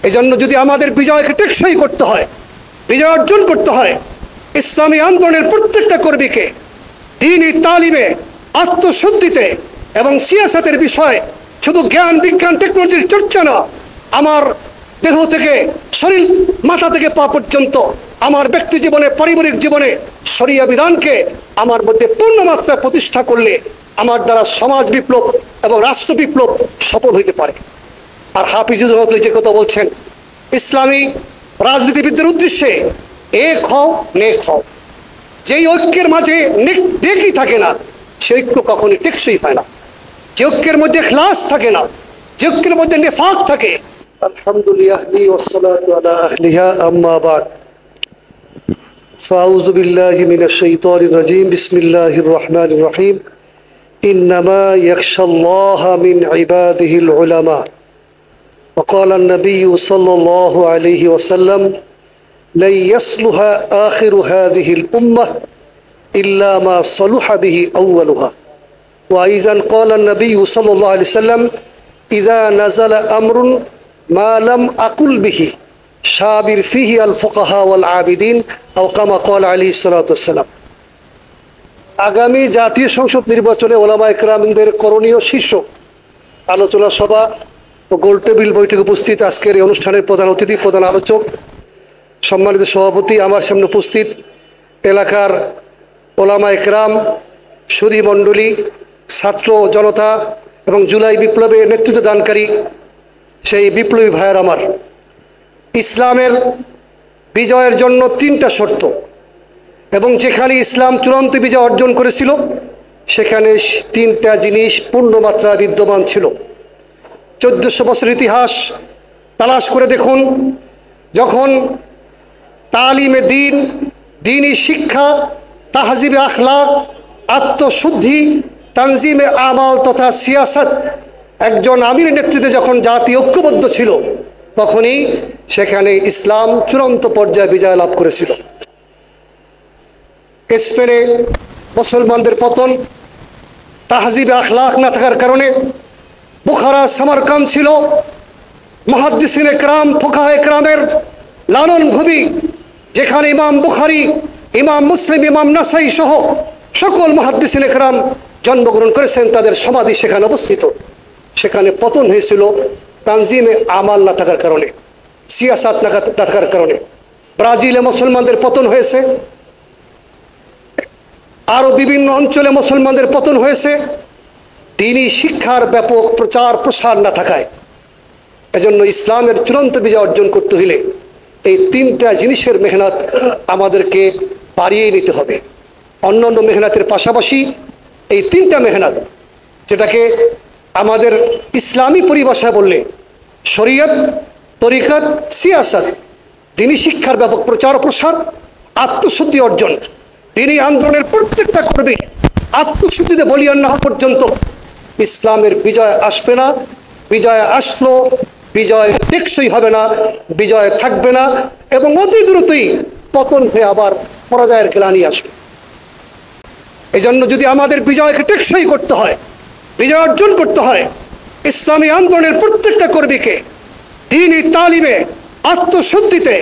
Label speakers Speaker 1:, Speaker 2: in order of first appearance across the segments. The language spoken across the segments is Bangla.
Speaker 1: এজন্য যদি আমাদের বিজয়কে টেকসই করতে হয়, বিজয় অর্জন করতে হয়, ইসলামী আন্দোলনের প্রত্যেকটা কর্মীকে দ্বীনি তালিমে, আত্মশুদ্ধিতে এবং সিয়াসতের বিষয়ে শুধু জ্ঞান বিজ্ঞান টেকনোলজির চর্চা না, আমার দেহ থেকে শরীর, মাথা থেকে পা পর্যন্ত আমার ব্যক্তি জীবনে, পারিবারিক জীবনে শরিয়া বিধানকে আমার মধ্যে পূর্ণমাত্রায় প্রতিষ্ঠা করলে আমার দ্বারা সমাজ বিপ্লব এবং রাষ্ট্র বিপ্লব সফল হইতে পারে। আর হাফিজুর রহমান যে কথা বলছেন, ইসলামী রাজনীতিবিদদের উদ্দেশ্যে এক হও, নেক হও। যেই ঐক্যের মাঝে নেকই থাকে না, সে ঐক্য কখনই টেকসই হয় না। যে ঐক্যের মধ্যে ইখলাস থাকে না, যে ঐক্যের মধ্যে নিফাক থাকে। আলহামদুলিল্লাহ ওয়াসসালাতু আলা আহলিহা আম্মা বাদ। ফাউযু বিল্লাহি মিনাশ শাইতানির রাজীম। বিসমিল্লাহির রহমানির রহিম। ইন্নামা ইয়াখশাল্লাহা মিন ইবাদিহিল উলামা। وقال النبي صلى الله عليه وسلم لن يصلح آخر هذه الأمة إلا ما صلح به أولها. وأيضا قال النبي صلى الله عليه وسلم إذا نزل أمر ما لم أقل به شابر فيه الفقهاء والعابدين أو كما قال عليه الصلاة والسلام. আগামী জাতীয় সংসদ নির্বাচনে ওলামা ইকরামদের করণীয় শীর্ষক আলোচনা সভা ও গোল টেবিল বৈঠকে উপস্থিত আজকের এই অনুষ্ঠানের প্রধান অতিথি, প্রধান আলোচক, সম্মানিত সভাপতি, আমার সামনে উপস্থিত এলাকার ওলামা ইকরাম, সুধী মণ্ডলী, ছাত্র জনতা এবং জুলাই বিপ্লবে নেতৃত্ব দানকারী সেই বিপ্লবী ভাইয়ের আমার, ইসলামের বিজয়ের জন্য তিনটা শর্ত, এবং যেখানে ইসলাম চূড়ান্ত বিজয় অর্জন করেছিল সেখানে তিনটা জিনিস পূর্ণমাত্রা বিদ্যমান ছিল। 1400 বছর ইতিহাস তালাশ করে দেখুন, যখন তালিমে দিন, দিনী শিক্ষা, তাহজিবে আখলাক, আত্মশুদ্ধি, তানজিমে আমাল তথা সিয়াসত একজন আমিরের নেতৃত্বে যখন জাতি ঐক্যবদ্ধ ছিল, তখনই সেখানে ইসলাম চূড়ান্ত পর্যায়ে বিজয় লাভ করেছিল। স্পেনে মুসলমানদের পতন তাহজিবে আখলাক না থাকার কারণে। বুখারা, সামারকান্দ ছিল মুহাদ্দিসিনে কেরাম, ফুকাহায়ে কেরামের লালন ভূমি, যেখানে ইমাম বুখারী, ইমাম মুসলিম, ইমাম নাসাই সহ সকল মুহাদ্দিসিনে কেরাম জন্মগ্রহণ করেছেন, তাদের সমাধি সেখানে অবস্থিত। সেখানে পতন হয়েছিল তানজিমে আমাল না থাকার কারণে, সিয়াসাত না থাকার কারণে। ব্রাজিলে মুসলমানদের পতন হয়েছে, আরও বিভিন্ন অঞ্চলে মুসলমানদের পতন হয়েছে দ্বীনি শিক্ষার ব্যাপক প্রচার প্রসার না থাকায়। এজন্য ইসলামের চূড়ান্ত বিজয় অর্জন করতে হলে এই তিনটা জিনিসের মেহনত আমাদেরকে বাড়িয়ে নিতে হবে। অন্যান্য মেহনতের পাশাপাশি এই তিনটা মেহনত, যেটাকে আমাদের ইসলামী পরিভাষায় বললে শরীয়ত, তরিকত, সিয়াসত, দ্বীনি শিক্ষার ব্যাপক প্রচার প্রসার, আত্মশুদ্ধি অর্জন। তিনি আন্দোলনের প্রত্যেকটা কর্মী আত্মশুদ্ধিতে বলিয়ান না হওয়া পর্যন্ত ইসলামের বিজয় আসবে না। বিজয় আসলো, বিজয় টেকসই হবে না, বিজয় থাকবে না, এবং অতি দ্রুতই পতন হয়ে আবার পরাজয়ের গ্লানি আসবে। এই জন্য যদি আমাদের বিজয়কে টেকসই করতে হয়, বিজয় অর্জন করতে হয়, ইসলামী আন্দোলনের প্রত্যেকটা কর্মীকে দ্বীনি তালিমে, আত্মশুদ্ধিতে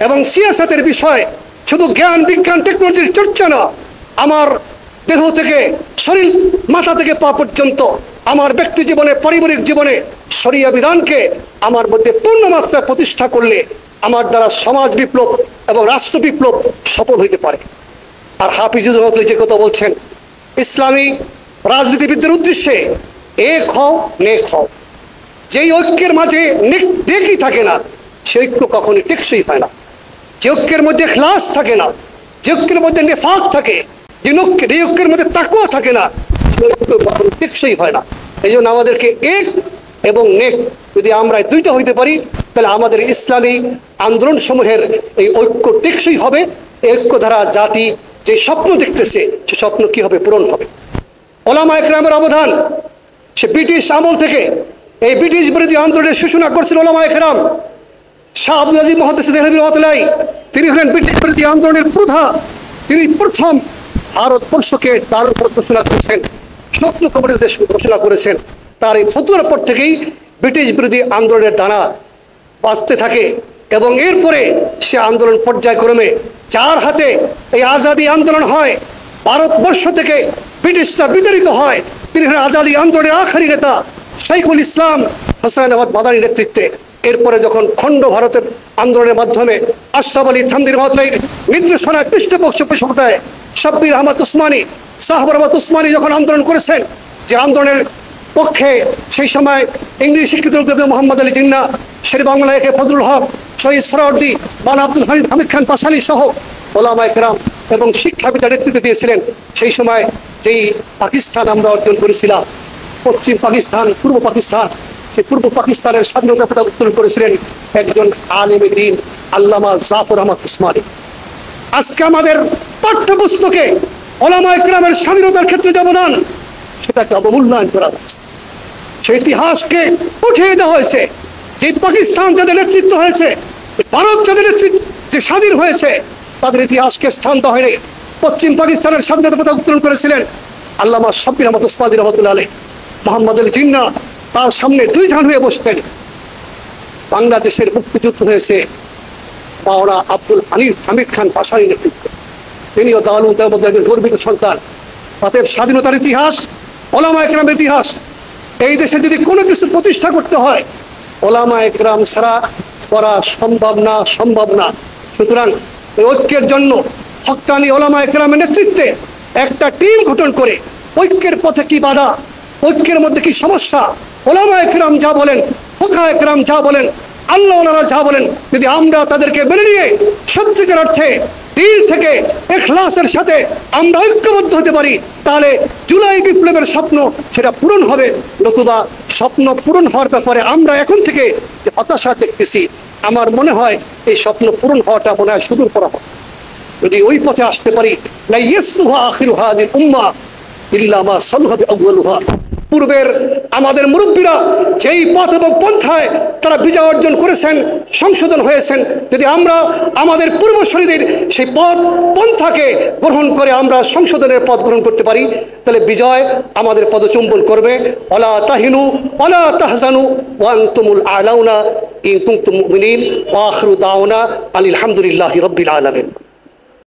Speaker 1: এবং সিয়াসতের বিষয়ে শুধু জ্ঞান বিজ্ঞান টেকনোলজির চর্চা না, আমার দেহ থেকে শরীর, মাথা থেকে পা পর্যন্ত আমার ব্যক্তি জীবনে, পারিবারিক জীবনে শরিয়া বিধানকে আমার মধ্যে পূর্ণমাত্রায় প্রতিষ্ঠা করলে আমার দ্বারা সমাজ বিপ্লব এবং রাষ্ট্র বিপ্লব সফল হইতে পারে। আর হাফিজুর রহমান যে কথা বলছেন, ইসলামী রাজনীতিবিদদের উদ্দেশ্যে এক হও, নেক হও। যেই ঐক্যের মাঝে নেকই থাকে না, সে ঐক্য কখনই টেকসই হয় না। যে ঐক্যের মধ্যে ইখলাস থাকে না, যে ঐক্যের মধ্যে নিফাক থাকে, যে ঐক্যের মধ্যে তাকওয়া থাকে না, সে ঐক্য কখনো টেকসই হয় না। এই জন্য আমাদেরকে এক এবং নেক যদি আমরা দুইটা হইতে পারি, তাহলে আমাদের ইসলামী আন্দোলন সমূহের এই ঐক্য টেকসই হবে। এই ঐক্য দ্বারা জাতি যে স্বপ্ন দেখতেছে, সে স্বপ্ন কি হবে? পূরণ হবে। ওলামা ইকরামের অবদান, সে ব্রিটিশ আমল থেকে এই ব্রিটিশ বিরোধী আন্দোলনের সূচনা করছিল ওলামা ইকরাম। শাহ আব্দুল আজিজ মুহাদ্দিস দেহলভী রাহমাতুল্লাহ, তিনি হলেন ব্রিটিশ বিরোধী আন্দোলনের প্রধা। তিনি প্রথম ভারতবর্ষকে তার উপর ঘোষণা করেছেন, স্বপ্ন কবরের দেশ ঘোষণা করেছেন। তার এই ফতোয়ার পর থেকেই ব্রিটিশ বিরোধী আন্দোলনের দানা বাঁচতে থাকে এবং এরপরে সে আন্দোলন পর্যায়ক্রমে যার হাতে এই আজাদি আন্দোলন হয়, ভারতবর্ষ থেকে ব্রিটিশরা বিতাড়িত হয়, তিনি হলেন আজাদি আন্দোলনের আখেরি নেতা শাইখুল ইসলাম হোসেন আহমদ মাদানী নেতৃত্বে। এরপরে যখন খণ্ড ভারতের আন্দোলনের মাধ্যমে আশরাফ আলী থানভীর মাতলাইয়ের নির্দেশনায় পৃষ্ঠপোষকতায় শাব্বির আহমদ উসমানী, সাহাবুর রহমত উসমানী যখন আন্দোলন করেছেন, যে আন্দোলনের পক্ষে সেই সময় ইংরেজি শিক্ষিত মোহাম্মদ আলী জিন্নাহ, শের বাংলা একে ফজলুল হক, শহীদ সরওয়ার্দী, মাওলানা আব্দুল হামিদ খান পাশানি সহ ওলামায়ে কেরাম এবং শিক্ষাবিদরা নেতৃত্ব দিয়েছিলেন। সেই সময় যেই পাকিস্তান আমরা অর্জন করেছিলাম, পশ্চিম পাকিস্তান, পূর্ব পাকিস্তান, সেই পূর্ব পাকিস্তানের স্বাধীনতা পতাকা উত্তোলন করেছিলেন একজন আলেম দ্বীন আল্লামা জাফর আহমদ উসমানী। আজকে আমাদের পাঠ্যপুস্তকে ওলামায়ে কেরামের স্বাধীনতার ক্ষেত্রে যে অবদান, সেটাকে অবমূল্যায়ন করা হচ্ছে। সেই ইতিহাসকে উঠিয়ে দেওয়া হয়েছে। যে পাকিস্তান যাদের নেতৃত্ব হয়েছে, ভারত যাদের নেতৃত্ব যে স্বাধীন হয়েছে, তাদের ইতিহাসকে স্থান দেওয়া হয়নি। পশ্চিম পাকিস্তানের স্বাধীনতা পতাকা উত্তোলন করেছিলেন আল্লামা শাব্বির আহমদ উসমানী রহমতুল্লাহ আলাইহ। মোহাম্মদ আলী জিন্নাহ তার সামনে দুই ধান হয়ে বসতেন। বাংলাদেশের মুক্তিযুদ্ধ হয়েছে মাওলানা আব্দুল হামিদ খান পাশানি নেতৃত্বে। তিনিও দারুল দেওবন্দের একজন গর্বিত সন্তান। তাদের স্বাধীনতার ইতিহাস, ওলামায়ে কেরামের ইতিহাস। এই দেশে যদি কোনো কিছু প্রতিষ্ঠা করতে হয়, ওলামায়ে কেরাম ছাড়া করা সম্ভব না। সুতরাং এই ঐক্যের জন্য হক্কানি ওলামায়ে কেরামের নেতৃত্বে একটা টিম গঠন করে ঐক্যের পথে কি বাধা, ঐক্যের মধ্যে কি সমস্যা, ওলামায়ে কেরাম যা বলেন, ফুকাহায়ে কেরাম যা বলেন, আল্লাহ ওয়ালারা যা বলেন, যদি আমরা তাদেরকে মেনে নিয়ে সত্যিকার অর্থে দিল থেকে ইখলাসের সাথে আমরা ঐক্যবদ্ধ হতে পারি, তাহলে জুলাই বিপ্লবের স্বপ্ন সেটা পূরণ হবে। নতুবা স্বপ্ন পূরণ হওয়ার ব্যাপারে আমরা এখন থেকে যে হতাশা দেখতেছি, আমার মনে হয় এই স্বপ্ন পূরণ হওয়াটা মনে হয় সুদূর পর হবে। যদি ওই পথে আসতে পারি, লা ইয়াসলুহা আখিরু হাদিল উম্মাহ ইল্লা মা সালুহা বিআউয়ালুহা। পূর্বের আমাদের মুরব্বীরা যেই পথ এবং পন্থায় তারা বিজয় অর্জন করেছেন, সংশোধন হয়েছেন, যদি আমরা আমাদের পূর্বসূরীদের সেই পথ পন্থাকে গ্রহণ করে আমরা সংশোধনের পথ গ্রহণ করতে পারি, তাহলে বিজয় আমাদের পদচুম্বন করবে। ওয়ালা তাহিনু ওয়ালা তাহজানু ওয়া আনতুমুল আ'লাউনা ইন কুনতুম মুমিনিন। ওয়া আখিরু দাওয়ানা আলহামদুলিল্লাহি রাব্বিল আলামিন।